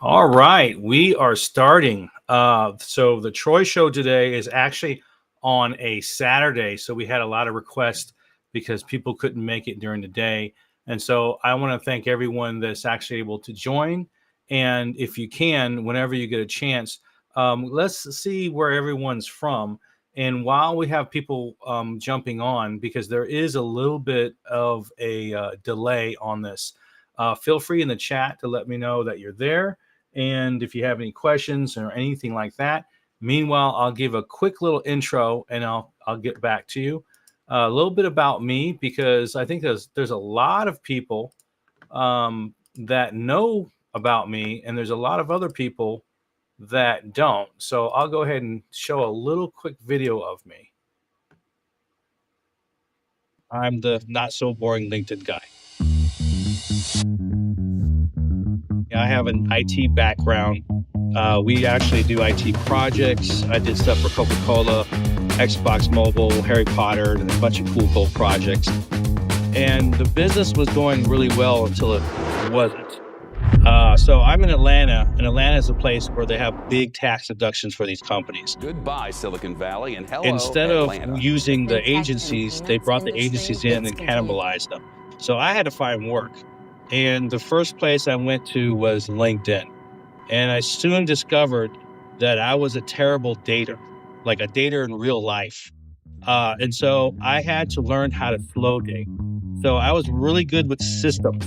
All right, we are starting. So the Troy show today is actually on a Saturday. So we had a lot of requests because people couldn't make it during the day. And so I want to thank everyone that's actually able to join. And if you can, whenever you get a chance, let's see where everyone's from. And while we have people jumping on, because there is a little bit of a delay on this, feel free in the chat to let me know that you're there and if you have any questions or anything like that. Meanwhile, I'll give a quick little intro and I'll get back to you. A little bit about me because I think there's a lot of people that know about me, and there's a lot of other people that don't. So I'll go ahead and show a little quick video of me. I'm the not so boring LinkedIn guy. I have an IT background. We actually do IT projects. I did stuff for Coca-Cola, Xbox Mobile, Harry Potter, and a bunch of cool projects. And the business was going really well until it wasn't. So I'm in Atlanta, and Atlanta is a place where they have big tax deductions for these companies. Goodbye, Silicon Valley, and hello, Instead Atlanta. of using the agencies, they brought the agencies in and cannibalized them. So I had to find work. And the first place I went to was LinkedIn. And I soon discovered that I was a terrible dater, like a dater in real life. And so I had to learn how to flow date. So I was really good with systems.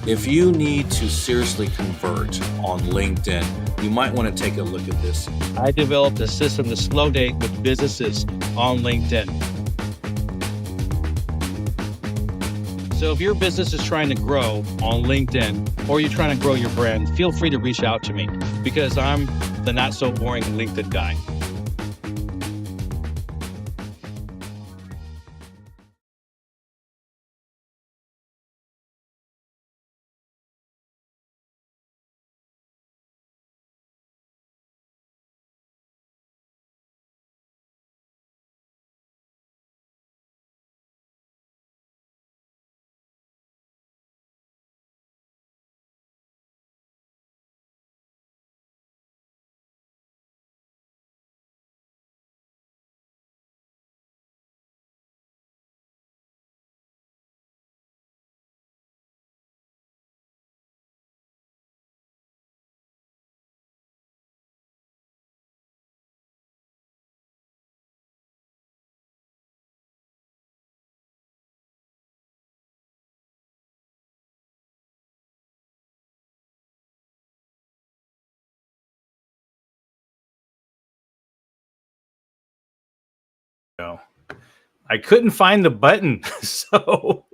If you need to seriously convert on LinkedIn, you might want to take a look at this. I developed a system to slow date with businesses on LinkedIn. So if your business is trying to grow on LinkedIn or you're trying to grow your brand, feel free to reach out to me because I'm the not so boring LinkedIn guy. I couldn't find the button. So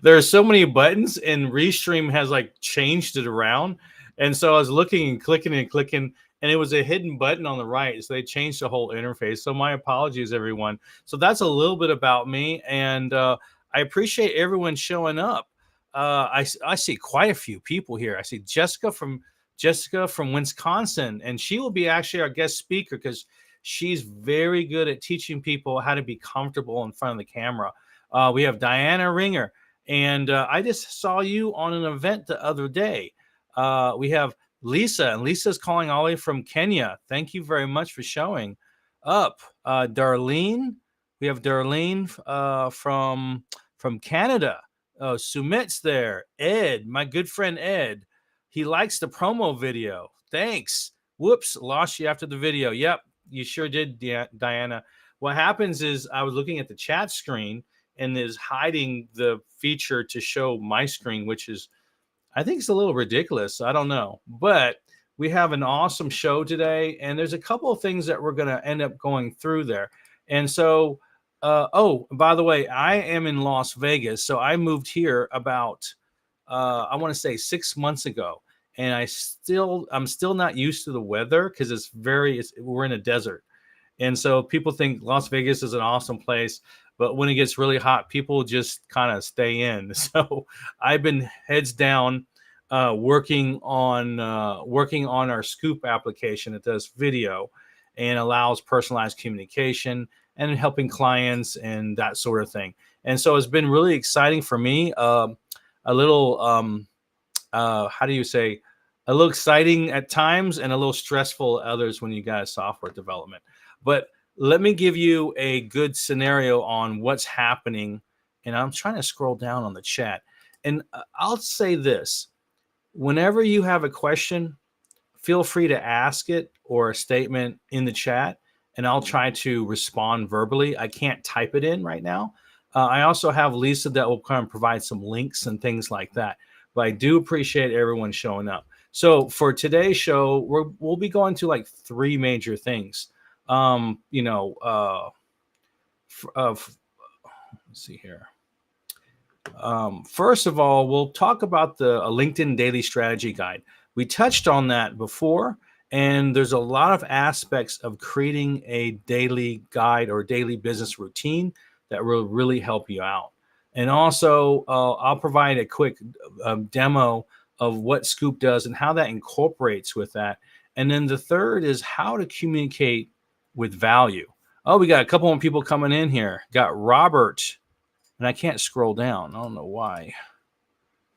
there are so many buttons, and Restream has like changed it around. And so I was looking and clicking, and it was a hidden button on the right. So they changed the whole interface. So my apologies, everyone. So that's a little bit about me. And I appreciate everyone showing up. I see quite a few people here. I see Jessica from Wisconsin, and she will be actually our guest speaker because she's very good at teaching people how to be comfortable in front of the camera. We have Diana Ringer, and I just saw you on an event the other day. We have Lisa, and Lisa's calling all the way from Kenya. Thank you very much for showing up. Darlene, we have Darlene from Canada. Sumit's there. Ed, my good friend Ed, he likes the promo video. Thanks. Whoops, lost you after the video. Yep, you sure did, Diana. What happens is I was looking at the chat screen and is hiding the feature to show my screen, which is, I think it's a little ridiculous. I don't know. But we have an awesome show today, and there's a couple of things that we're going to end up going through there. And so, oh, by the way, I am in Las Vegas. So I moved here about, I want to say 6 months ago. And I'm still not used to the weather because we're in a desert. And so people think Las Vegas is an awesome place, but when it gets really hot, people just kind of stay in. So I've been heads down working on our Scoop application that does video and allows personalized communication and helping clients and that sort of thing. And so it's been really exciting for me. A little how do you say? a little exciting at times and a little stressful at others when you got software development. But let me give you a good scenario on what's happening. And I'm trying to scroll down on the chat. And I'll say this: whenever you have a question, feel free to ask it or a statement in the chat, and I'll try to respond verbally. I can't type it in right now. I also have Lisa that will kind of provide some links and things like that. But I do appreciate everyone showing up. So for today's show, we'll be going to like three major things. You know, let's see here. First of all, we'll talk about the LinkedIn Daily Strategy Guide. We touched on that before, and there's a lot of aspects of creating a daily guide or daily business routine that will really help you out. And also, I'll provide a quick demo of what Scoop does and how that incorporates with that. And then the third is how to communicate with value. Oh, we got a couple of people coming in here. Got Robert, and I can't scroll down. I don't know why.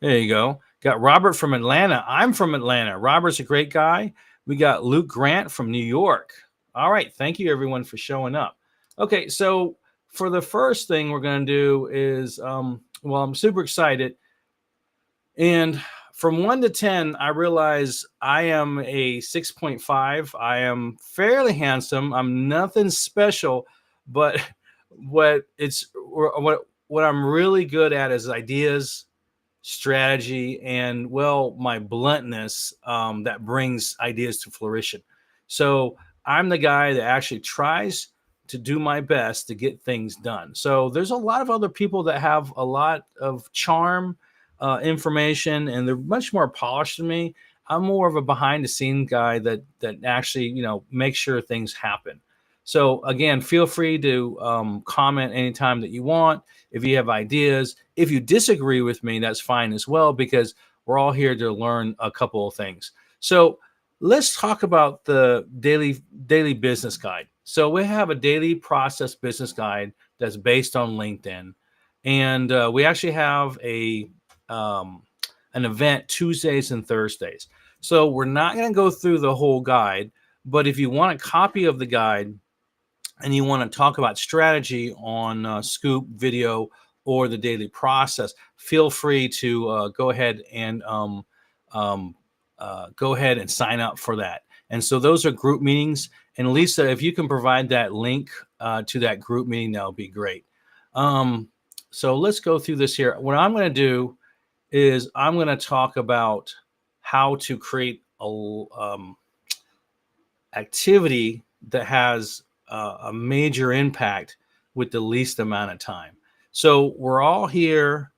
There you go. Got Robert from Atlanta. I'm from Atlanta. Robert's a great guy. We got Luke Grant from New York. All right. Thank you, everyone, for showing up. Okay. So for the first thing we're going to do is, well, I'm super excited. And from 1 to 10, I realize I am a 6.5. I am fairly handsome. I'm nothing special, but what I'm really good at is ideas, strategy, and well, my bluntness that brings ideas to fruition. So I'm the guy that actually tries to do my best to get things done. So there's a lot of other people that have a lot of charm, information, and they're much more polished than me. I'm more of a behind the scenes guy that actually, you know, makes sure things happen. So again, feel free to comment anytime that you want. If you have ideas, if you disagree with me, that's fine as well, because we're all here to learn a couple of things. So let's talk about the daily business guide. So we have a daily process business guide that's based on LinkedIn, and we actually have an event Tuesdays and Thursdays. So we're not going to go through the whole guide, but if you want a copy of the guide and you want to talk about strategy on Scoop video or the daily process, feel free to go ahead and sign up for that. And so those are group meetings. And Lisa, if you can provide that link to that group meeting, that would be great. So let's go through this here. What I'm going to do is I'm going to talk about how to create a activity that has a major impact with the least amount of time. So we're all here,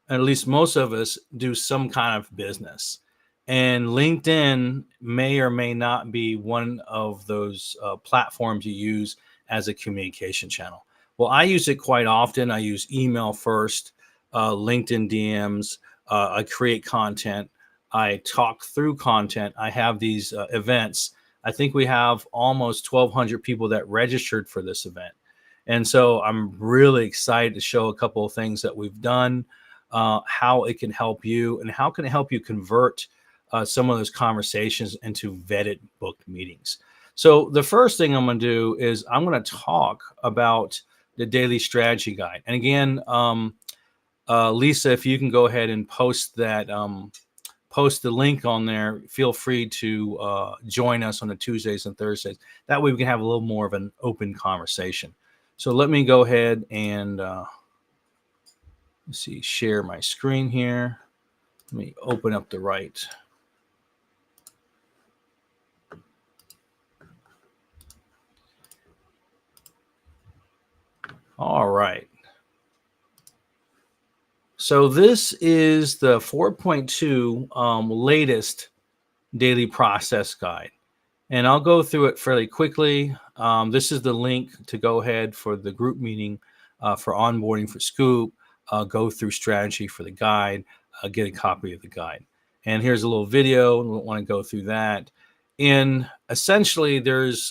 at least most of us do some kind of business. And LinkedIn may or may not be one of those platforms you use as a communication channel. Well, I use it quite often. I use email first, LinkedIn DMs. I create content. I talk through content. I have these events. I think we have almost 1,200 people that registered for this event. And so I'm really excited to show a couple of things that we've done, how it can help you, and how can it help you convert some of those conversations into vetted booked meetings. So the first thing I'm going to do is I'm going to talk about the daily strategy guide. And again, Lisa, if you can go ahead and post that, post the link on there, feel free to join us on the Tuesdays and Thursdays. That way we can have a little more of an open conversation. So let me go ahead and let's see, share my screen here. Let me open up the right. All right. So this is the 4.2 latest daily process guide. And I'll go through it fairly quickly. This is the link to go ahead for the group meeting for onboarding for Scoop, go through strategy for the guide, get a copy of the guide. And here's a little video. We don't want to go through that. And essentially, there's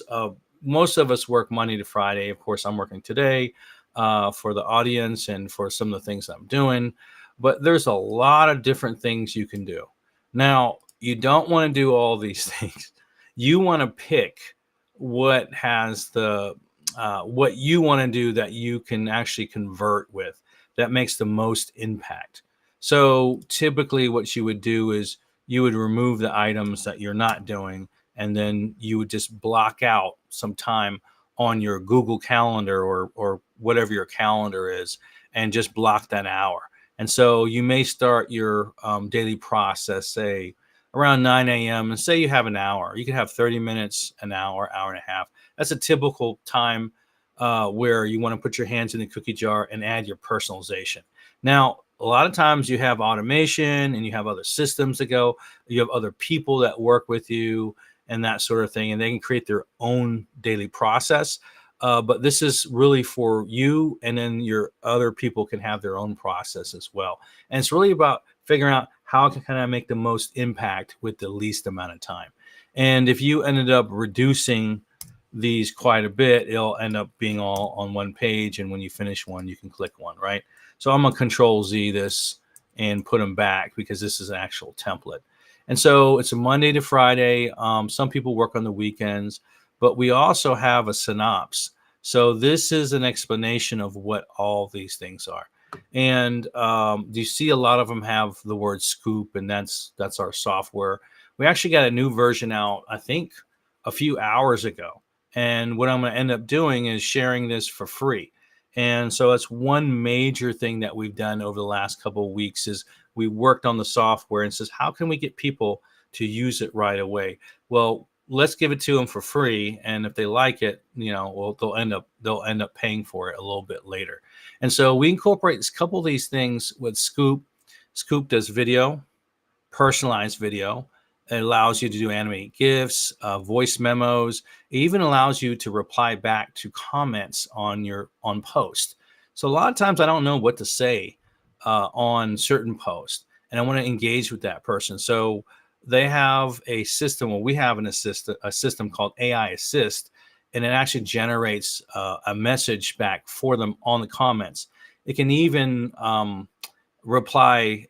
most of us work Monday to Friday. Of course, I'm working today for the audience and for some of the things I'm doing. But there's a lot of different things you can do. Now, You don't want to do all these things. You want to pick what has the what you want to do that you can actually convert with, that makes the most impact. So typically what you would do is you would remove the items that you're not doing, and then you would just block out some time on your Google Calendar or whatever your calendar is, and just block that hour. And so you may start your daily process, say around 9 a.m., and say you have an hour. You can have 30 minutes, an hour, hour and a half. That's a typical time where you want to put your hands in the cookie jar and add your personalization. Now, a lot of times you have automation and you have other systems that go, you have other people that work with you and that sort of thing, and they can create their own daily process. But this is really for you, and then your other people can have their own process as well. And it's really about figuring out how can I make the most impact with the least amount of time. And if you ended up reducing these quite a bit, it'll end up being all on one page. And when you finish one, you can click one, right? So I'm going to Control Z this and put them back because this is an actual template. And so it's a Monday to Friday. Some people work on the weekends, but we also have a synopsis. So this is an explanation of what all these things are. And you see a lot of them have the word scoop, and that's our software. We actually got a new version out, I think, a few hours ago. And what I'm going to end up doing is sharing this for free. And so that's one major thing that we've done over the last couple of weeks is we worked on the software and says, how can we get people to use it right away? Well, let's give it to them for free, and if they like it, well, they'll end up paying for it a little bit later. And so we incorporate a couple of these things with Scoop. Scoop does video, personalized video. It allows you to do animated GIFs, voice memos. It even allows you to reply back to comments on post. So a lot of times I don't know what to say on certain posts, and I want to engage with that person. So they have a system, well, we have a system called AI Assist, and it actually generates a message back for them on the comments. It can even reply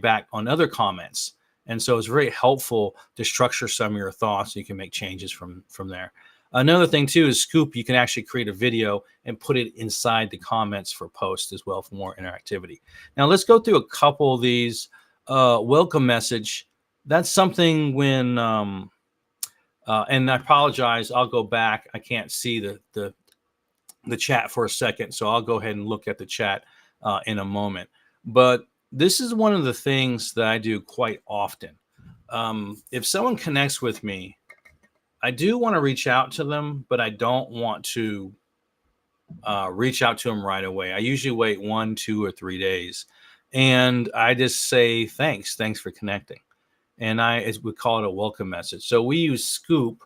back on other comments. And so it's very helpful to structure some of your thoughts. So you can make changes from there. Another thing too is Scoop. You can actually create a video and put it inside the comments for posts as well for more interactivity. Now let's go through a couple of these. Welcome message. That's something when, and I apologize, I'll go back. I can't see the chat for a second, so I'll go ahead and look at the chat in a moment. But this is one of the things that I do quite often. If someone connects with me, I do want to reach out to them, but I don't want to reach out to them right away. I usually wait 1, 2, or 3 days, and I just say thanks for connecting, and we call it a welcome message. So we use Scoop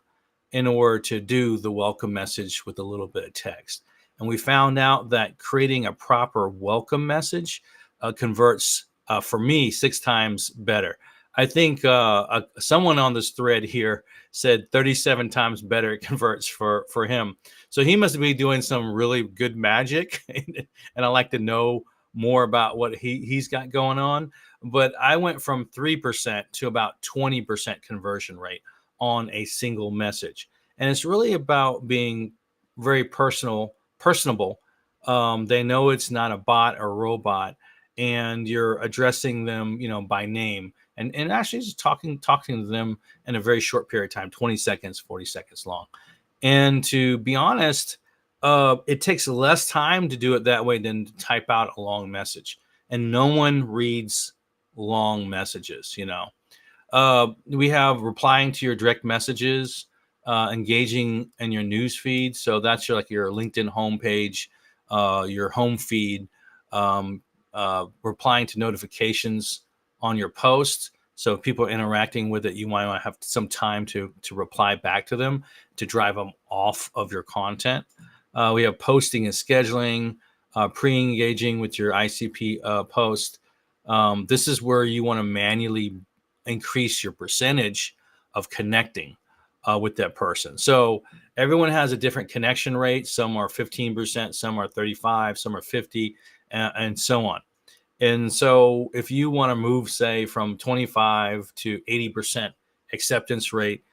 in order to do the welcome message with a little bit of text, and we found out that creating a proper welcome message converts for me 6 times better. I think someone on this thread here said 37 times better it converts for him. So he must be doing some really good magic, and I like to know more about what he's got going on. But I went from 3% to about 20% conversion rate on a single message, and it's really about being very personable. They know it's not a bot or robot, and you're addressing them, by name, and actually just talking to them in a very short period of time, 20 seconds, 40 seconds long. And to be honest, it takes less time to do it that way than to type out a long message. And no one reads long messages, We have replying to your direct messages, engaging in your news feed. So that's your LinkedIn homepage, your home feed, replying to notifications on your posts. So if people are interacting with it, you might want to have some time to reply back to them to drive them off of your content. We have posting and scheduling, pre-engaging with your ICP post. This is where you want to manually increase your percentage of connecting with that person. So everyone has a different connection rate. Some are 15%, some are 35%, some are 50%, and so on. And so if you want to move, say, from 25 to 80% acceptance rate,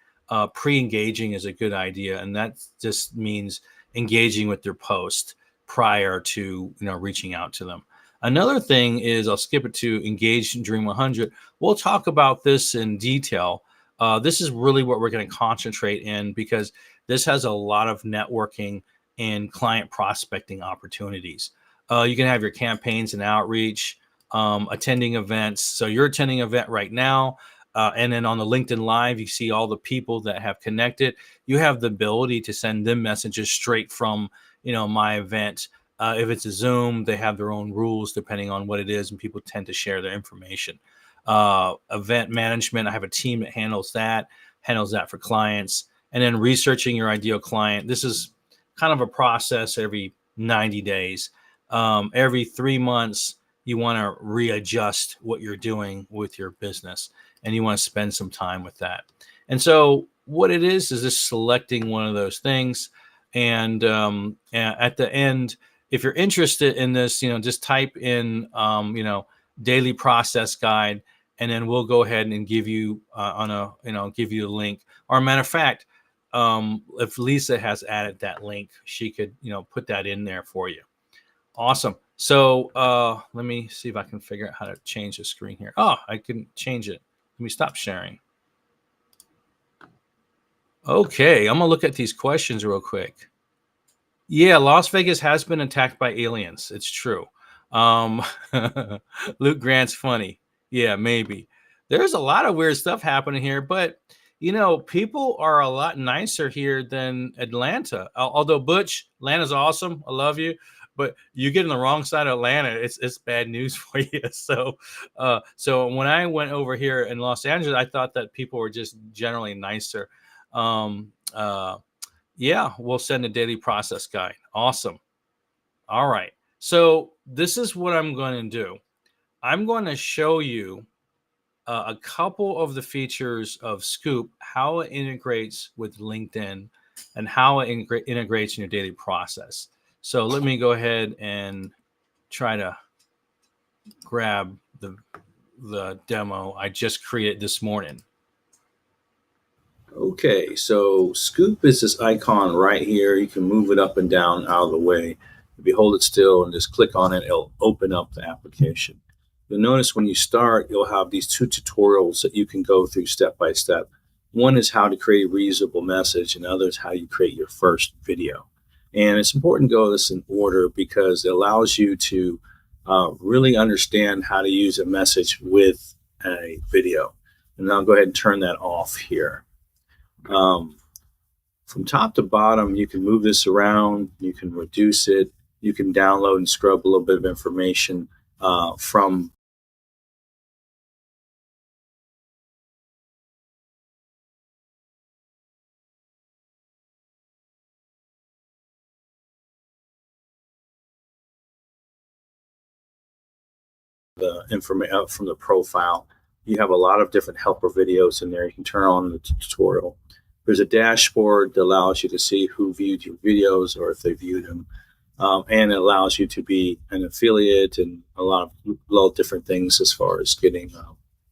pre-engaging is a good idea. And that just means engaging with their post prior to reaching out to them. Another thing is, I'll skip it to engage in Dream 100. We'll talk about this in detail. This is really what we're going to concentrate in, because this has a lot of networking and client prospecting opportunities. You can have your campaigns and outreach, attending events. So you're attending an event right now. And then on the LinkedIn Live, you see all the people that have connected. You have the ability to send them messages straight from, my event. If it's a Zoom, they have their own rules depending on what it is, and people tend to share their information. Event management, I have a team that handles that for clients. And then researching your ideal client. This is kind of a process every 90 days. Every 3 months, you want to readjust what you're doing with your business, and you want to spend some time with that. And so what it is just selecting one of those things. And at the end, if you're interested in this, just type in, daily process guide, and then we'll go ahead and give you give you a link. Or a matter of fact, if Lisa has added that link, she could, put that in there for you. Awesome. So let me see if I can figure out how to change the screen here. Oh, I can change it. Let me stop sharing. Okay, I'm gonna look at these questions real quick. Yeah, Las Vegas has been attacked by aliens. It's true. Um, Luke Grant's funny. Yeah, maybe. There's a lot of weird stuff happening here, but people are a lot nicer here than Atlanta. Although Butch, Atlanta's awesome. I love you, but you get on the wrong side of Atlanta, it's bad news for you. So when I went over here in Los Angeles, I thought that people were just generally nicer. Um, yeah, we'll send a daily process guide. Awesome. All right. So this is what I'm going to do. I'm going to show you a couple of the features of Scoop, how it integrates with LinkedIn, and how it integrates in your daily process. So let me go ahead and try to grab the demo I just created this morning. Okay, so Scoop is this icon right here. You can move it up and down out of the way. If you hold it still and just click on it, it'll open up the application. You'll notice when you start, you'll have these two tutorials that you can go through step by step. One is how to create a reusable message, and the other is how you create your first video. And it's important to go this in order because it allows you to really understand how to use a message with a video. And I'll go ahead and turn that off here. From top to bottom, you can move this around, you can reduce it, you can download and scrub a little bit of information from the information from the profile. You have a lot of different helper videos in there. You can turn on the tutorial. There's a dashboard that allows you to see who viewed your videos or if they viewed them. And it allows you to be an affiliate and a lot of different things as far as getting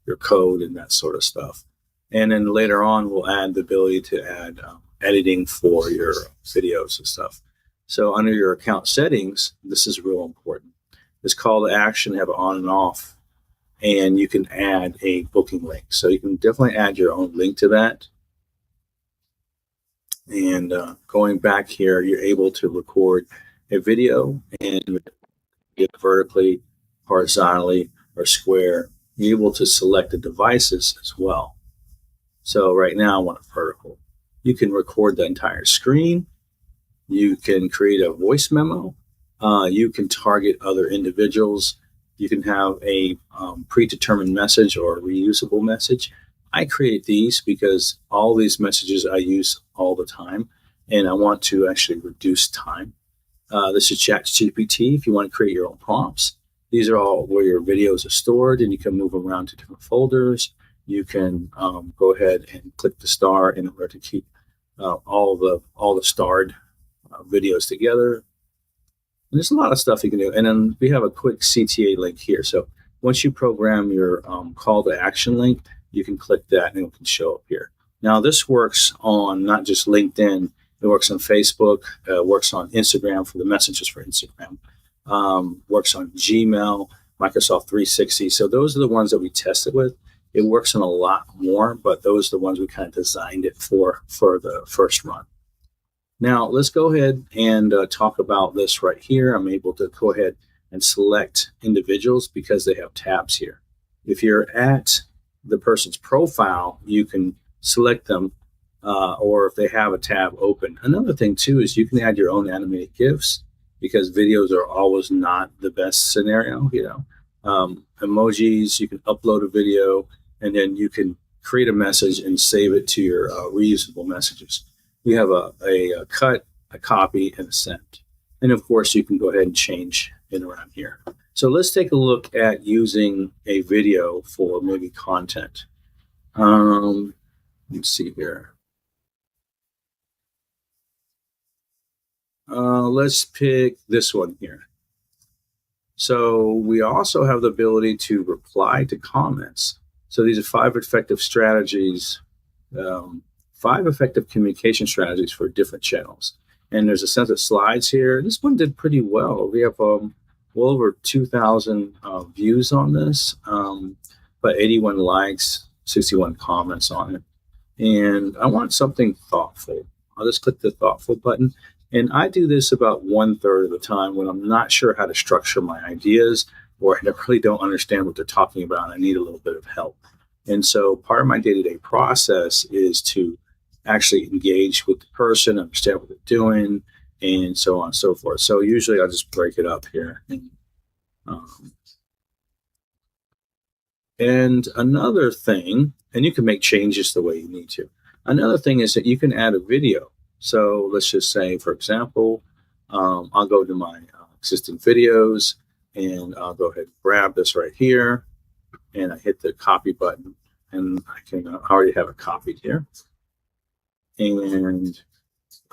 your code and that sort of stuff. And then later on, we'll add the ability to add editing for your videos and stuff. So under your account settings, this is real important. This call to action, have it on and off, and you can add a booking link. So you can definitely add your own link to that. And going back here, you're able to record a video and it vertically, horizontally, or square. You're able to select the devices as well. So right now I want it vertical. You can record the entire screen. You can create a voice memo. You can target other individuals. You can have a predetermined message or a reusable message. I create these because all these messages I use all the time, and I want to actually reduce time. This is ChatGPT if you want to create your own prompts. These are all where your videos are stored, and you can move them around to different folders. You can go ahead and click the star in order to keep all the starred videos together. There's a lot of stuff you can do. And then we have a quick CTA link here. So once you program your call to action link, you can click that and it can show up here. Now, this works on not just LinkedIn, it works on Facebook, works on Instagram for the messages for Instagram, works on Gmail, Microsoft 360. So those are the ones that we tested with. It works on a lot more, but those are the ones we kind of designed it for the first run. Now, let's go ahead and talk about this right here. I'm able to go ahead and select individuals because they have tabs here. If you're at the person's profile, you can select them or if they have a tab open. Another thing, too, is you can add your own animated GIFs because videos are always not the best scenario. Emojis, you can upload a video, and then you can create a message and save it to your reusable messages. You have a cut, a copy, and a send. And of course, you can go ahead and change it around here. So let's take a look at using a video for maybe content. Let's see here. Let's pick this one here. So we also have the ability to reply to comments. So these are 5 effective strategies, 5 effective communication strategies for different channels. And there's a set of slides here. This one did pretty well. We have well over 2,000 views on this, but 81 likes, 61 comments on it. And I want something thoughtful. I'll just click the thoughtful button. And I do this about 1/3 of the time when I'm not sure how to structure my ideas or I really don't understand what they're talking about. I need a little bit of help. And so part of my day-to-day process is to actually engage with the person, understand what they're doing, and so on and so forth. So usually I'll just break it up here. And another thing, and you can make changes the way you need to. Another thing is that you can add a video. So let's just say, for example, I'll go to my existing videos and I'll go ahead and grab this right here and I hit the copy button and I can already have it copied here. And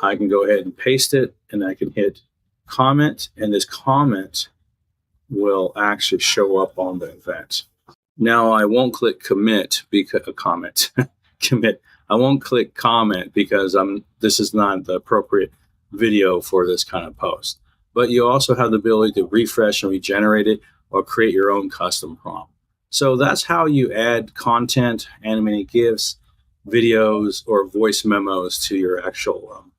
I can go ahead and paste it and I can hit comment and this comment will actually show up on the event. Now I won't click commit because commit. I won't click comment because this is not the appropriate video for this kind of post. But you also have the ability to refresh and regenerate it or create your own custom prompt. So that's how you add content, animated GIFs, videos, or voice memos to your actual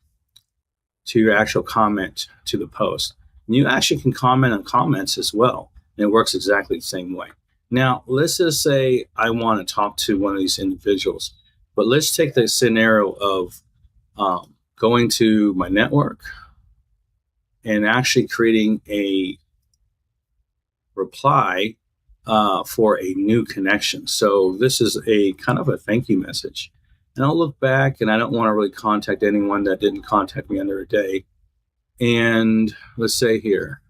comment to the post. And you actually can comment on comments as well. And it works exactly the same way. Now, let's just say I want to talk to one of these individuals. But let's take the scenario of going to my network and actually creating a reply for a new connection. So this is a kind of a thank you message. And I'll look back and I don't want to really contact anyone that didn't contact me under a day. And let's say here,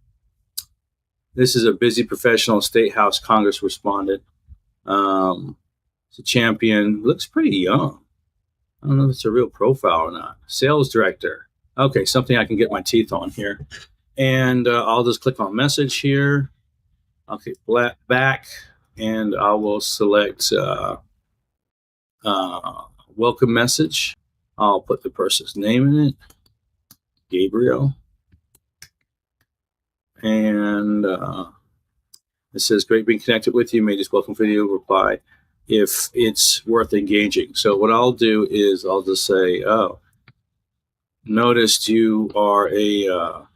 this is a busy professional state house Congress respondent. It's a champion, looks pretty young. I don't know if it's a real profile or not. Sales director. Okay, something I can get my teeth on here. And I'll just click on message here. I'll click back and I will select welcome message. I'll put the person's name in it, Gabriel. And it says, great being connected with you. Made this welcome video reply if it's worth engaging. So what I'll do is I'll just say, oh, noticed you are a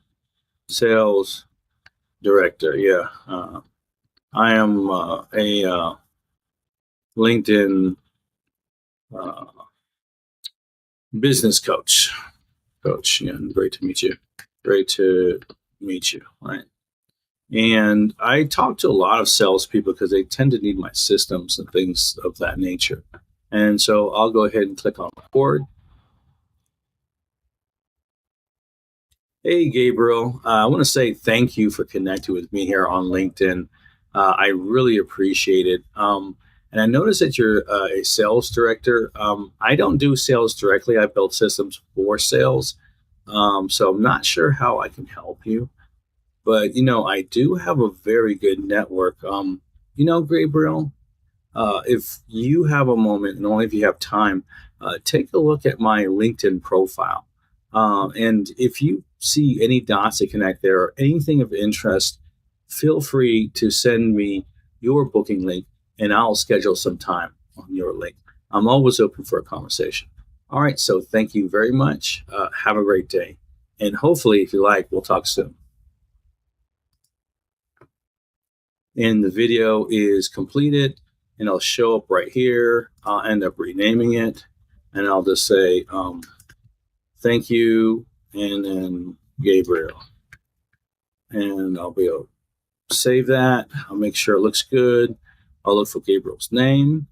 sales director. Yeah. I am a LinkedIn business coach. Yeah, great to meet you. Great to meet you. Right. And I talk to a lot of salespeople because they tend to need my systems and things of that nature. And so I'll go ahead and click on record. Hey, Gabriel. I want to say thank you for connecting with me here on LinkedIn. I really appreciate it. And I noticed that you're a sales director. I don't do sales directly. I build systems for sales. So I'm not sure how I can help you. But I do have a very good network. Gabriel, if you have a moment, and only if you have time, take a look at my LinkedIn profile. And if you see any dots that connect there or anything of interest, feel free to send me your booking link and I'll schedule some time on your link. I'm always open for a conversation. All right, so thank you very much. Have a great day. And hopefully, if you like, we'll talk soon. And the video is completed and it'll show up right here. I'll end up renaming it and I'll just say, thank you, and then Gabriel. And I'll be able to save that. I'll make sure it looks good. I'll look for Gabriel's name,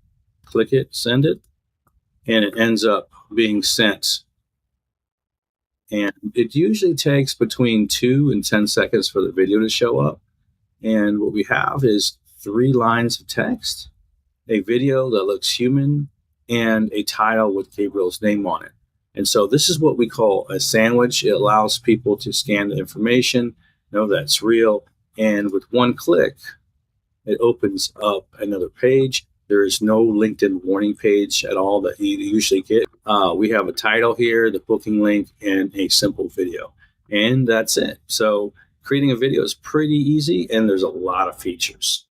click it, send it, and it ends up being sent. And it usually takes between 2 and 10 seconds for the video to show up. And what we have is 3 lines of text, a video that looks human, and a title with Gabriel's name on it. And so this is what we call a sandwich. It allows people to scan the information, know that's real, and with one click, it opens up another page. There is no LinkedIn warning page at all that you usually get. We have a title here, the booking link, and a simple video. And that's it. So creating a video is pretty easy, and there's a lot of features.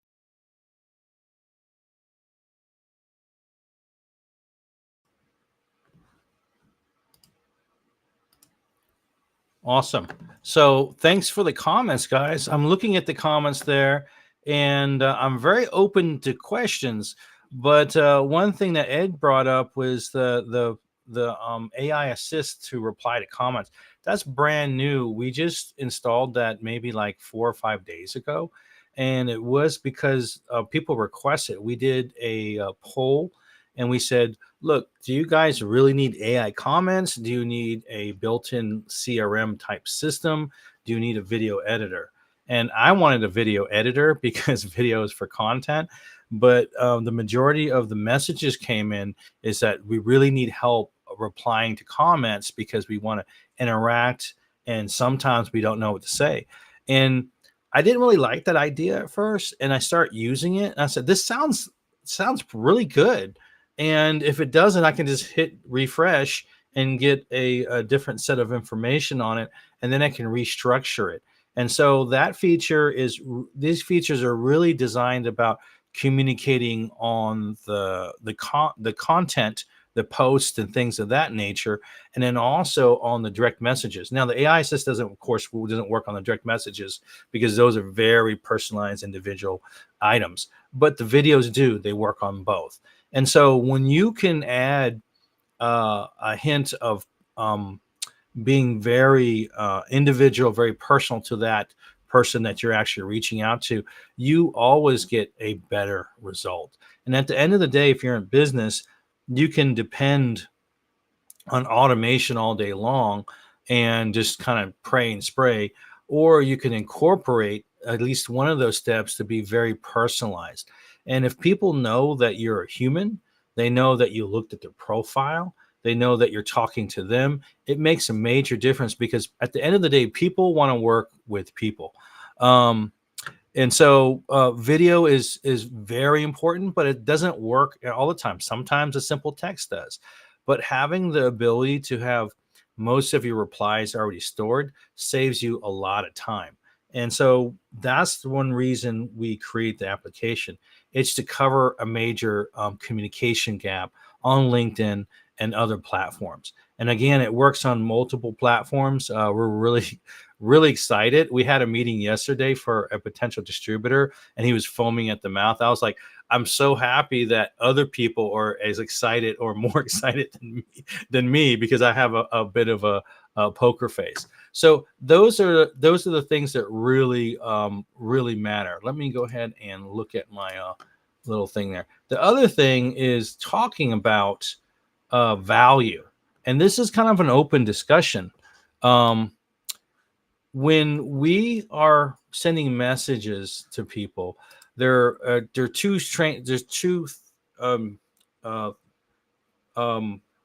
Awesome. So thanks for the comments, guys. I'm looking at the comments there, and I'm very open to questions. But one thing that Ed brought up was the AI assist to reply to comments. That's brand new. We just installed that maybe like 4 or 5 days ago, and it was because people requested. We did a poll, and we said, look, do you guys really need AI comments? Do you need a built-in CRM type system? Do you need a video editor? And I wanted a video editor because video is for content. But the majority of the messages came in is that we really need help replying to comments because we want to interact, and sometimes we don't know what to say. And I didn't really like that idea at first, and I started using it. And I said, this sounds really good. And if it doesn't, I can just hit refresh and get a different set of information on it, and then I can restructure it. And so that feature is, these features are really designed about communicating on the content, the posts and things of that nature, and then also on the direct messages. Now, the AI assist doesn't work on the direct messages because those are very personalized individual items, but the videos do. They work on both. And so when you can add a hint of being very individual, very personal to that person that you're actually reaching out to, you always get a better result. And at the end of the day, if you're in business, you can depend on automation all day long and just kind of pray and spray, or you can incorporate at least one of those steps to be very personalized. And if people know that you're a human, they know that you looked at their profile, they know that you're talking to them, it makes a major difference because at the end of the day, people want to work with people. And so video is very important, but it doesn't work all the time. Sometimes a simple text does. But having the ability to have most of your replies already stored saves you a lot of time. And so that's one reason we create the application. It's to cover a major communication gap on LinkedIn and other platforms. And again, it works on multiple platforms. We're really excited. We had a meeting yesterday for a potential distributor, and he was foaming at the mouth. I was like, I'm so happy that other people are as excited or more excited than me because I have a bit of a poker face. So those are the things that really really matter. Let me go ahead and look at my little thing there. The other thing is talking about value, and this is kind of an open discussion. When we are sending messages to people, there are two um, uh,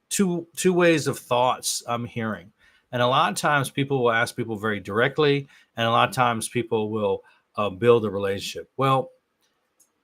two ways of thoughts I'm hearing. And a lot of times people will ask people very directly, and a lot of times people will build a relationship. Well,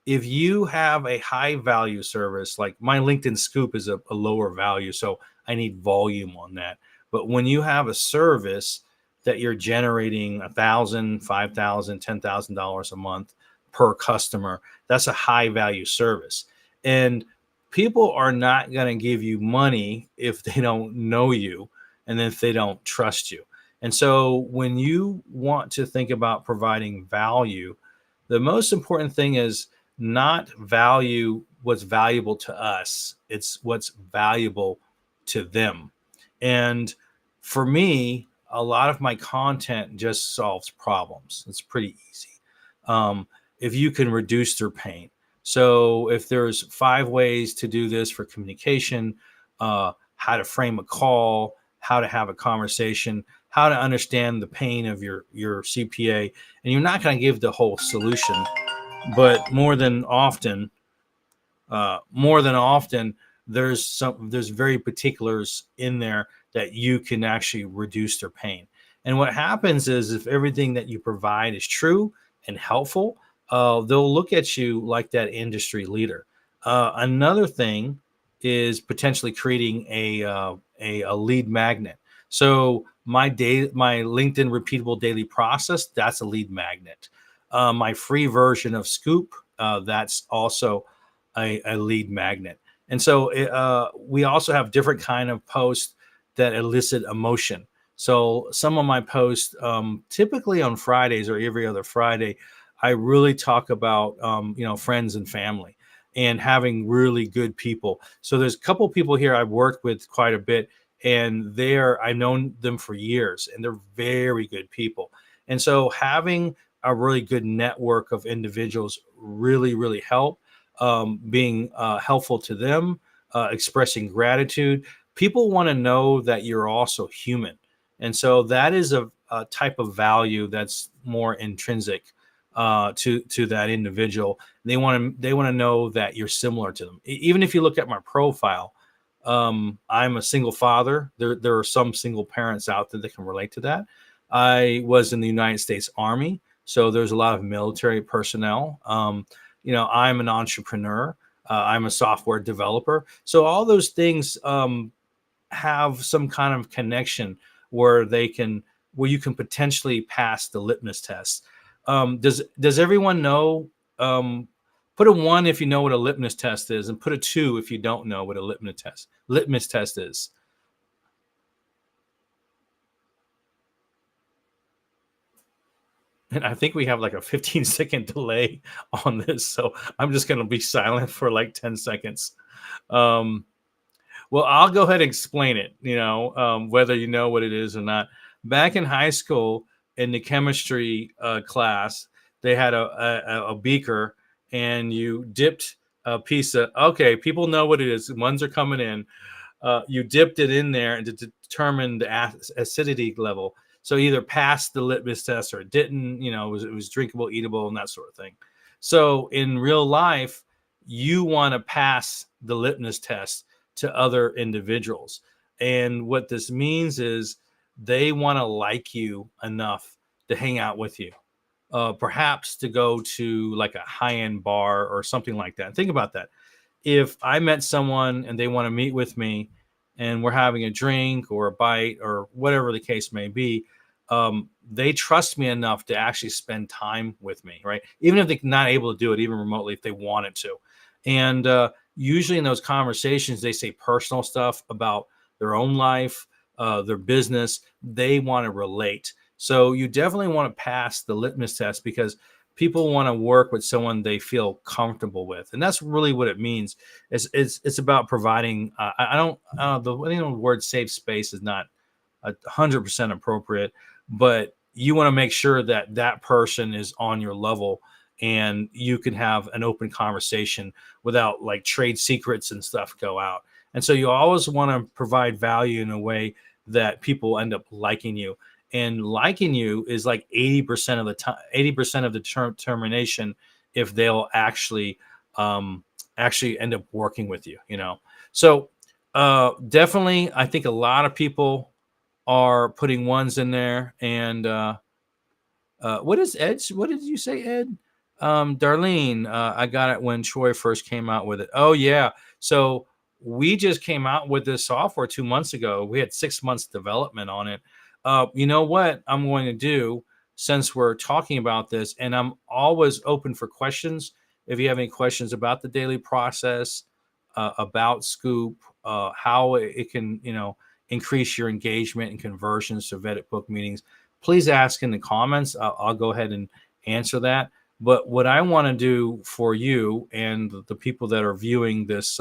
if you have a high value service, like my LinkedIn scoop is a lower value, so I need volume on that. But when you have a service that you're generating 1,000, 5,000, $10,000 a month per customer, that's a high value service. And people are not going to give you money if they don't know you and if they don't trust you. And so when you want to think about providing value, the most important thing is not value what's valuable to us, it's what's valuable to them. And for me, a lot of my content just solves problems. It's pretty easy. If you can reduce their pain. So if there's 5 ways to do this for communication, how to frame a call, how to have a conversation, how to understand the pain of your CPA, and you're not going to give the whole solution, but more than often, there's very particulars in there that you can actually reduce their pain. And what happens is if everything that you provide is true and helpful, they'll look at you like that industry leader. Another thing is potentially creating a lead magnet. So my LinkedIn repeatable daily process, that's a lead magnet. My free version of Scoop, that's also a lead magnet. And so we also have different kind of posts that elicit emotion. So some of my posts, typically on Fridays or every other Friday, I really talk about friends and family and having really good people. So there's a couple people here I've worked with quite a bit, and I've known them for years, and they're very good people. And so having a really good network of individuals really, really help, being helpful to them, expressing gratitude. People want to know that you're also human. And so that is a type of value that's more intrinsic to that individual. They want to know that you're similar to them. Even if you look at my profile, I'm a single father. There are some single parents out there that can relate to that. I was in the United States Army, so there's a lot of military personnel. I'm an entrepreneur. I'm a software developer. So all those things have some kind of connection where where you can potentially pass the litmus test. Does everyone know? Put a 1 if you know what a litmus test is, and put a 2 if you don't know what a litmus test is. And I think we have like a 15-second delay on this, so I'm just going to be silent for like 10 seconds. Um, Well, I'll go ahead and explain it, whether you know what it is or not. Back in high school, in the chemistry class, they had a beaker, and you dipped a piece of, okay, people know what it is. Ones are coming in. You dipped it in there and to determine the acidity level. So either passed the litmus test or it didn't. It was drinkable, eatable, and that sort of thing. So in real life, you want to pass the litmus test to other individuals. And what this means is they want to like you enough to hang out with you, perhaps to go to like a high end bar or something like that. Think about that. If I met someone and they want to meet with me and we're having a drink or a bite or whatever the case may be, they trust me enough to actually spend time with me, right? Even if they're not able to do it, even remotely, if they wanted to. And usually in those conversations, they say personal stuff about their own life, their business. They want to relate. So you definitely want to pass the litmus test because people want to work with someone they feel comfortable with, and that's really what it means. It's about providing. I don't. The word safe space is not 100% appropriate, but you want to make sure that that person is on your level and you can have an open conversation without like trade secrets and stuff go out. And so you always want to provide value in a way that people end up liking you. And liking you is like 80% of the time, 80% of the determination if they'll actually end up working with you. So definitely, I think a lot of people are putting ones in there. And what is Ed? What did you say, Ed? Darlene, I got it when Troy first came out with it. Oh yeah. So we just came out with this software 2 months ago. We had 6 months development on it. You know what I'm going to do since we're talking about this, and I'm always open for questions. If you have any questions about the daily process, about Scoop, how it can, increase your engagement and conversions to vetted book meetings, please ask in the comments. I'll go ahead and answer that. But what I want to do for you and the people that are viewing this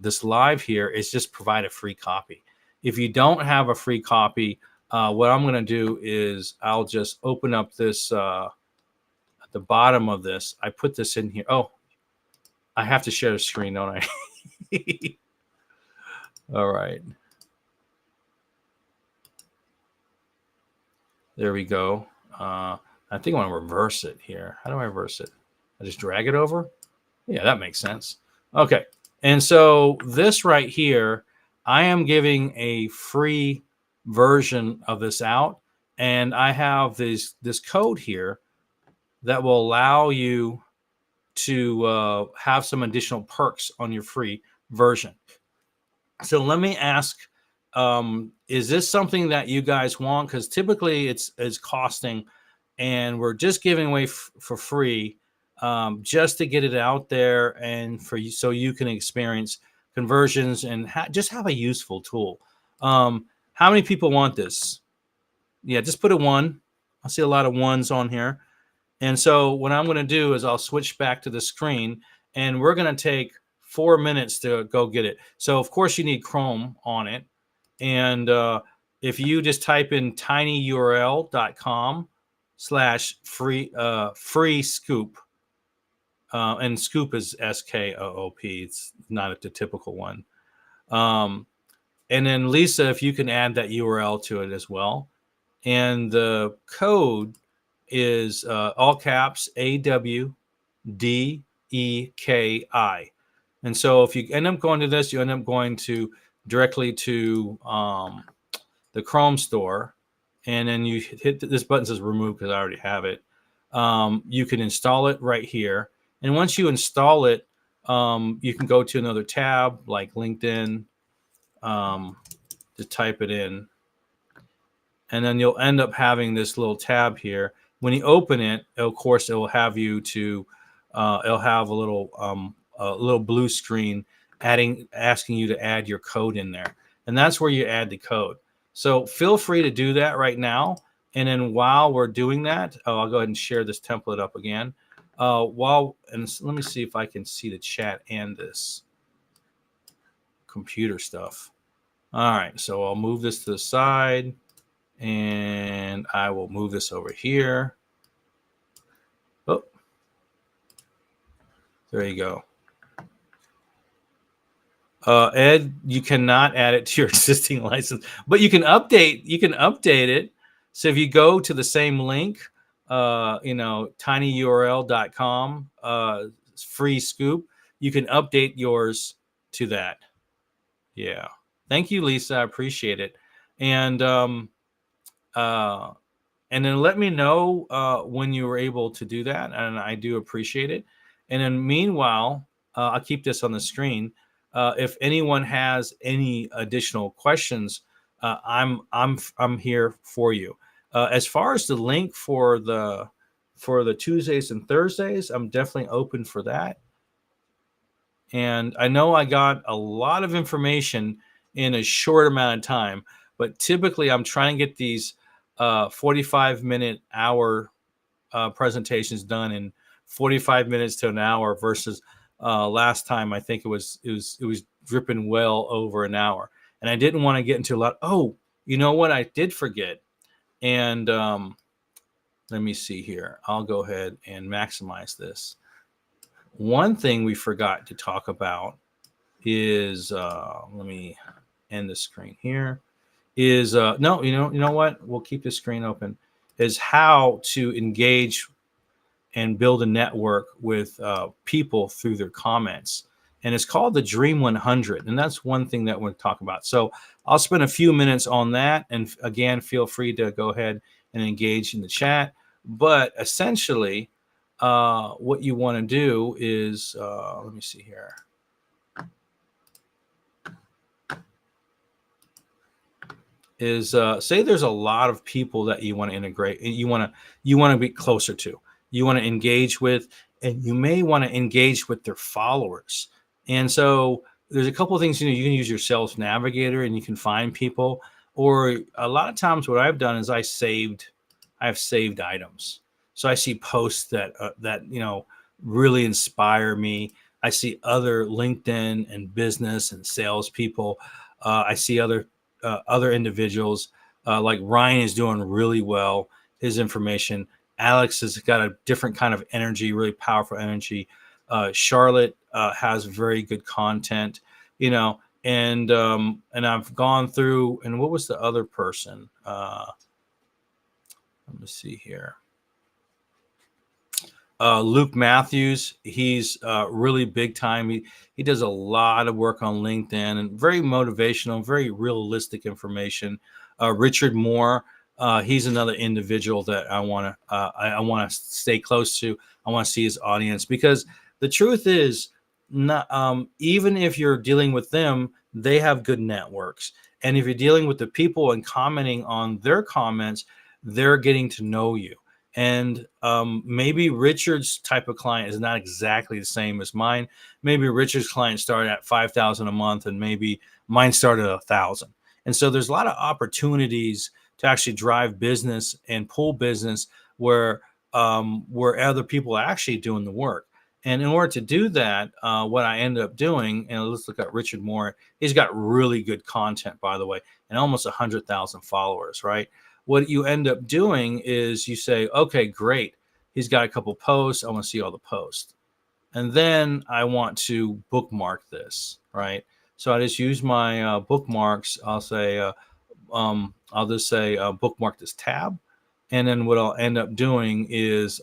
this live here is just provide a free copy. If you don't have a free copy, what I'm going to do is I'll just open up this at the bottom of this. I put this in here. Oh, I have to share the screen, don't I? All right. There we go. I think I want to reverse it here. How do I reverse it? I just drag it over? Yeah, that makes sense. Okay. And so this right here, I am giving a free version of this out. And I have this code here that will allow you to have some additional perks on your free version. So let me ask, is this something that you guys want? Because typically it's costing, and we're just giving away for free, just to get it out there and for you, so you can experience conversions and just have a useful tool. How many people want this? Yeah, just put a one. I see a lot of ones on here. And so what I'm going to do is I'll switch back to the screen, and we're going to take 4 minutes to go get it. So of course you need Chrome on it. And if you just type in tinyurl.com/free scoop, and scoop is SKOOP. It's not the typical one. And then Lisa, if you can add that URL to it as well. And the code is all caps AWDEKI. And so if you end up going to this, you end up going to directly to the Chrome store, and then you hit this button says remove because I already have it. You can install it right here, and once you install it, you can go to another tab like LinkedIn, to type it in, and then you'll end up having this little tab here. When you open it, of course, it will have you to, it'll have a little blue screen asking you to add your code in there, and that's where you add the code. So feel free to do that right now. And then while we're doing that, I'll go ahead and share this template up again. And let me see if I can see the chat and this computer stuff. All right, so I'll move this to the side, and I will move this over here. Oh, there you go. Ed, you cannot add it to your existing license, but you can update it. So if you go to the same link, tinyurl.com, free scoop, you can update yours to that. Yeah. Thank you, Lisa. I appreciate it. And then let me know when you were able to do that, and I do appreciate it. And then meanwhile, I'll keep this on the screen. If anyone has any additional questions, I'm here for you. As far as the link for the Tuesdays and Thursdays, I'm definitely open for that. And I know I got a lot of information in a short amount of time, but typically I'm trying to get these 45-minute hour presentations done in 45 minutes to an hour versus last time I think it was dripping well over an hour. And I didn't want to get into a lot. Oh, you know what? I did forget. And let me see here. I'll go ahead and maximize this. One thing we forgot to talk about is let me end the screen here. Is no, you know what? We'll keep the screen open. Is how to engage and build a network with people through their comments. and it's called the Dream 100. And that's one thing that we'll talk about. So I'll spend a few minutes on that. And again, feel free to go ahead and engage in the chat. But essentially, what you want to do is, let me see here. Is say there's a lot of people that you want to integrate, you want to be closer to, you want to engage with, and you may want to engage with their followers. And so there's a couple of things, you can use your sales navigator and you can find people, or a lot of times what I've done is I've saved items. So I see posts that really inspire me. I see other LinkedIn and business and sales people. I see other individuals, like Ryan is doing really well. His information. Alex has got a different kind of energy, really powerful energy. Charlotte has very good content, and I've gone through. And what was the other person? Let me see here. Luke Matthews, he's really big time. He does a lot of work on LinkedIn and very motivational, very realistic information. Richard Moore, he's another individual that I want to stay close to. I want to see his audience, because the truth is, not even if you're dealing with them, they have good networks, and if you're dealing with the people and commenting on their comments, they're getting to know you. And maybe Richard's type of client is not exactly the same as mine. Maybe Richard's client started at 5,000 a month, and maybe mine started at 1,000. And so there's a lot of opportunities to actually drive business and pull business where other people are actually doing the work. And in order to do that, what I ended up doing, and let's look at Richard Moore. He's got really good content, by the way, and almost 100,000 followers, right? What you end up doing is you say, okay, great. He's got a couple posts. I want to see all the posts. And then I want to bookmark this, right? So I just use my bookmarks. I'll just say bookmark this tab. And then what I'll end up doing is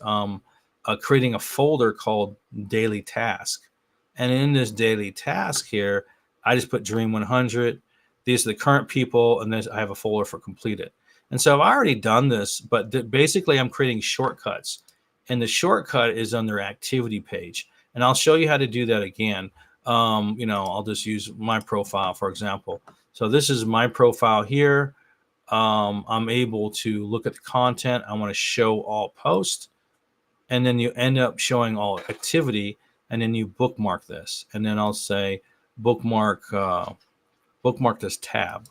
creating a folder called daily task. And in this daily task here, I just put Dream 100. These are the current people, and then I have a folder for completed. And so I've already done this, but basically I'm creating shortcuts. And the shortcut is on their activity page. And I'll show you how to do that again. I'll just use my profile, for example. So this is my profile here. I'm able to look at the content. I want to show all posts. And then you end up showing all activity. And then you bookmark this. And then I'll say bookmark this tab.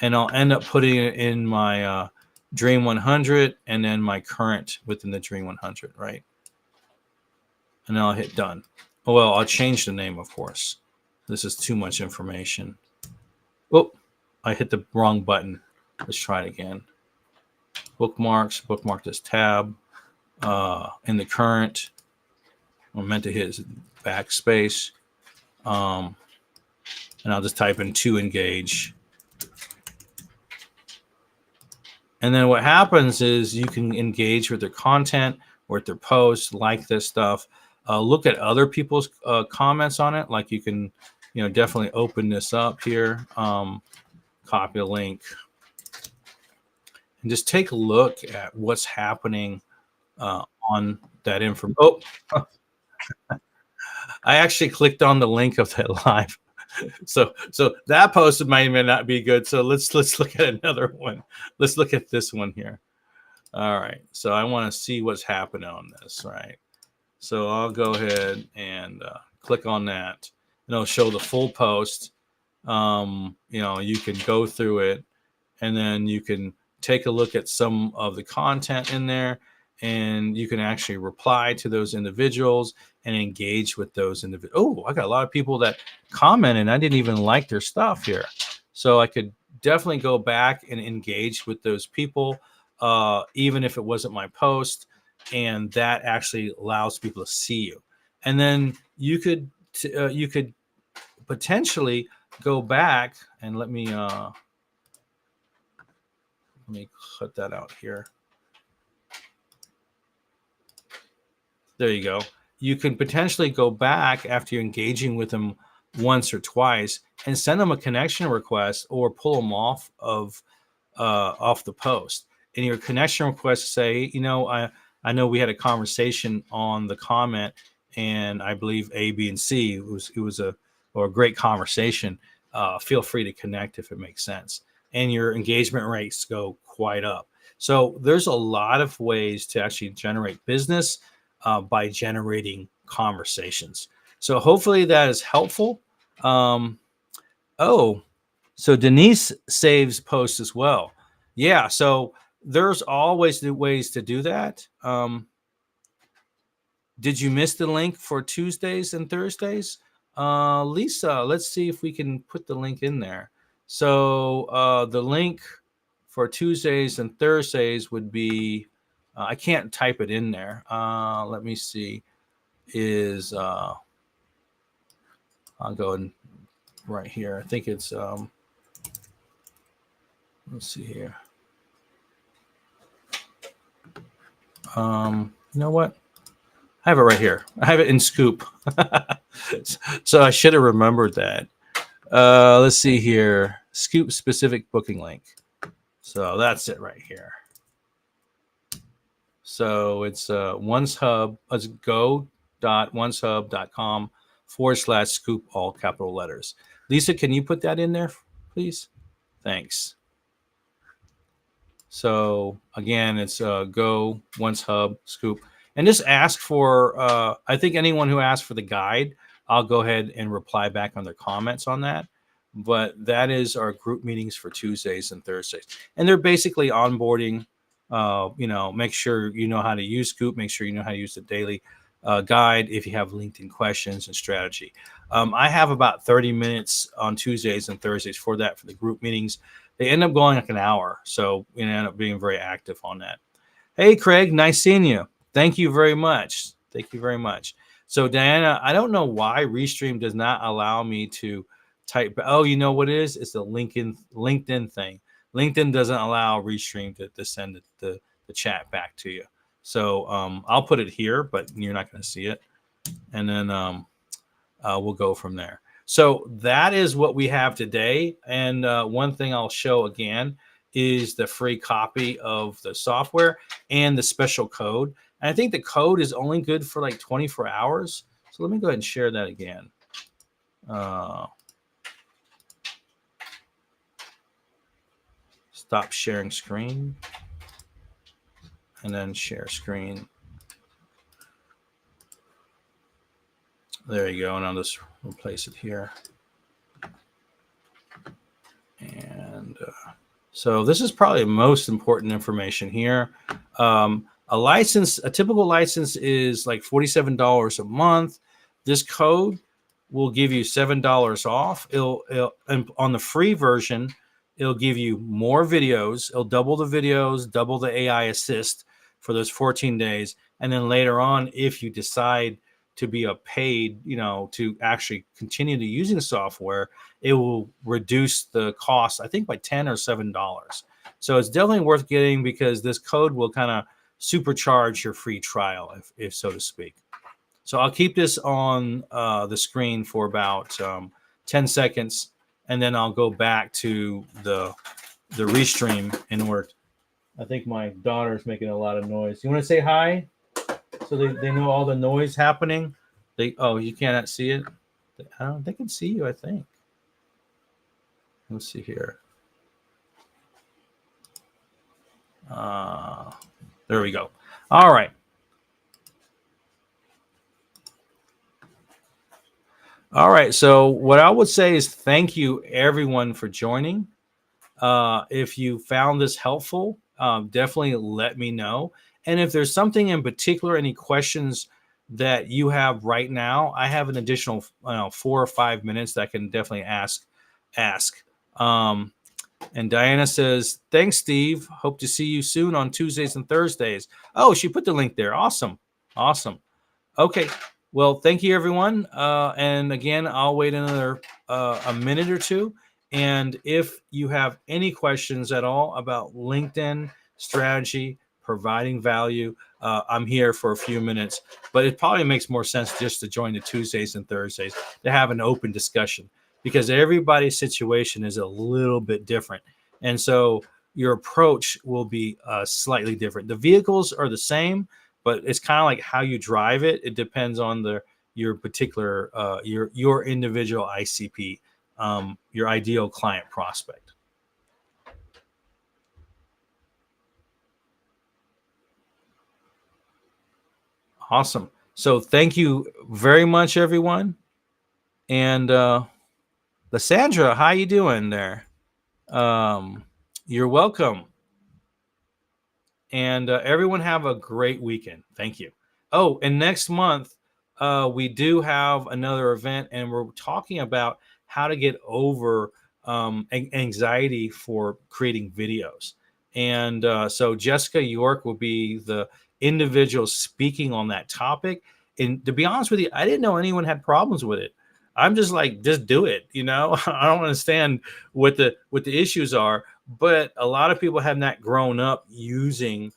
And I'll end up putting it in my Dream 100 and then my current within the Dream 100, right? And then I'll hit done. Well, I'll change the name, of course. This is too much information. Oh, I hit the wrong button. Let's try it again. Bookmarks, bookmark this tab. In the current, I meant to hit backspace. And I'll just type in to engage. And then what happens is you can engage with their content or with their posts, like this stuff. Look at other people's comments on it. Like you can, definitely open this up here, copy a link, and just take a look at what's happening on that information. Oh, I actually clicked on the link of that live. So that post may not be good. So let's look at another one. Let's look at this one here. All right. So I want to see what's happening on this, right? So I'll go ahead and click on that, and it'll show the full post. You can go through it, and then you can take a look at some of the content in there, and you can actually reply to those individuals and engage with those individuals. Oh, I got a lot of people that comment, and I didn't even like their stuff here. So I could definitely go back and engage with those people, even if it wasn't my post. And that actually allows people to see you. And then you could potentially go back and let me cut that out here. There you go. you can potentially go back after you're engaging with them once or twice and send them a connection request or pull them off the post. And your connection request say, I know we had a conversation on the comment, and I believe A, B, and C. It was a great conversation. Feel free to connect if it makes sense, and your engagement rates go quite up. So there's a lot of ways to actually generate business by generating conversations. So hopefully that is helpful. Oh, so Denise saves posts as well. Yeah, so there's always the ways to do that. Did you miss the link for Tuesdays and Thursdays? Lisa, let's see if we can put the link in there. So the link for Tuesdays and Thursdays would be, I can't type it in there. Let me see, I'll go in right here. I think it's, let's see here. You know what? I have it right here. I have it in Scoop. So I should have remembered that. Let's see here. Scoop specific booking link. So that's it right here. So it's OneShub. Let's go.oneshub.com/scoop, all capital letters. Lisa, can you put that in there, please? Thanks. So again, it's go OneShub scoop, and just ask for. I think anyone who asks for the guide, I'll go ahead and reply back on their comments on that. But that is our group meetings for Tuesdays and Thursdays, and they're basically onboarding. Make sure you know how to use Scoop. Make sure you know how to use the daily guide if you have LinkedIn questions and strategy. I have about 30 minutes on Tuesdays and Thursdays for that, for the group meetings. They end up going like an hour, so end up being very active on that. Hey, Craig, nice seeing you. Thank you very much. Thank you very much. So, Diana, I don't know why Restream does not allow me to type. Oh, you know what it is? It's the LinkedIn thing. LinkedIn doesn't allow Restream to send the chat back to you. So I'll put it here, but you're not going to see it. And then we'll go from there. So that is what we have today. And one thing I'll show again is the free copy of the software and the special code. And I think the code is only good for like 24 hours. So let me go ahead and share that again. Stop sharing screen. And then share screen. There you go. And I'll just replace it here. And so this is probably the most important information here. A typical license is like $47 a month. This code will give you $7 off. And on the free version, it'll give you more videos. It'll double the videos, double the AI assist for those 14 days. And then later on, if you decide to be a paid, to actually continue to using the software, it will reduce the cost, I think, by $10 or $7. So it's definitely worth getting, because this code will kind of supercharge your free trial, if so to speak. So I'll keep this on the screen for about 10 seconds, and then I'll go back to the Restream in order. I think my daughter's making a lot of noise. You want to say hi? So they know all the noise happening. You cannot see it. They can see you, I think. Let's see here. There we go. All right. All right. So what I would say is thank you, everyone, for joining. If you found this helpful, definitely let me know. And if there's something in particular, any questions that you have right now, I have an additional 4 or 5 minutes that I can definitely ask. And Diana says, thanks, Steve. Hope to see you soon on Tuesdays and Thursdays. Oh, she put the link there. Awesome. Okay. Well, thank you, everyone. And again, I'll wait another a minute or two. And if you have any questions at all about LinkedIn strategy, providing value. I'm here for a few minutes, but it probably makes more sense just to join the Tuesdays and Thursdays to have an open discussion, because everybody's situation is a little bit different. And so your approach will be slightly different. The vehicles are the same, but it's kind of like how you drive it. It depends on your particular your individual ICP, your ideal client prospect. Awesome. So thank you very much, everyone. And Lysandra, how you doing there? You're welcome. And everyone have a great weekend. Thank you. Oh, and next month we do have another event, and we're talking about how to get over anxiety for creating videos. And so Jessica York will be the individual speaking on that topic. And to be honest with you, I didn't know anyone had problems with it. I'm just like, just do it. I don't understand what the issues are, but a lot of people have not grown up using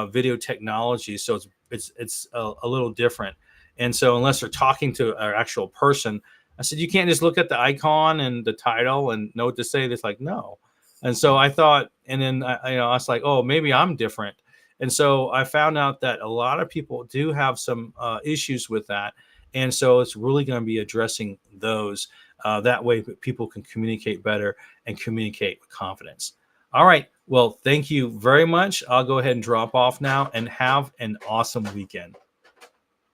video technology, so it's a little different. And so unless they're talking to an actual person, I said, you can't just look at the icon and the title and know what to say. It's like, no. And so I thought, and then I was like, oh, maybe I'm different. And so I found out that a lot of people do have some issues with that. And so it's really going to be addressing those. That way people can communicate better and communicate with confidence. All right. Well, thank you very much. I'll go ahead and drop off now, and have an awesome weekend.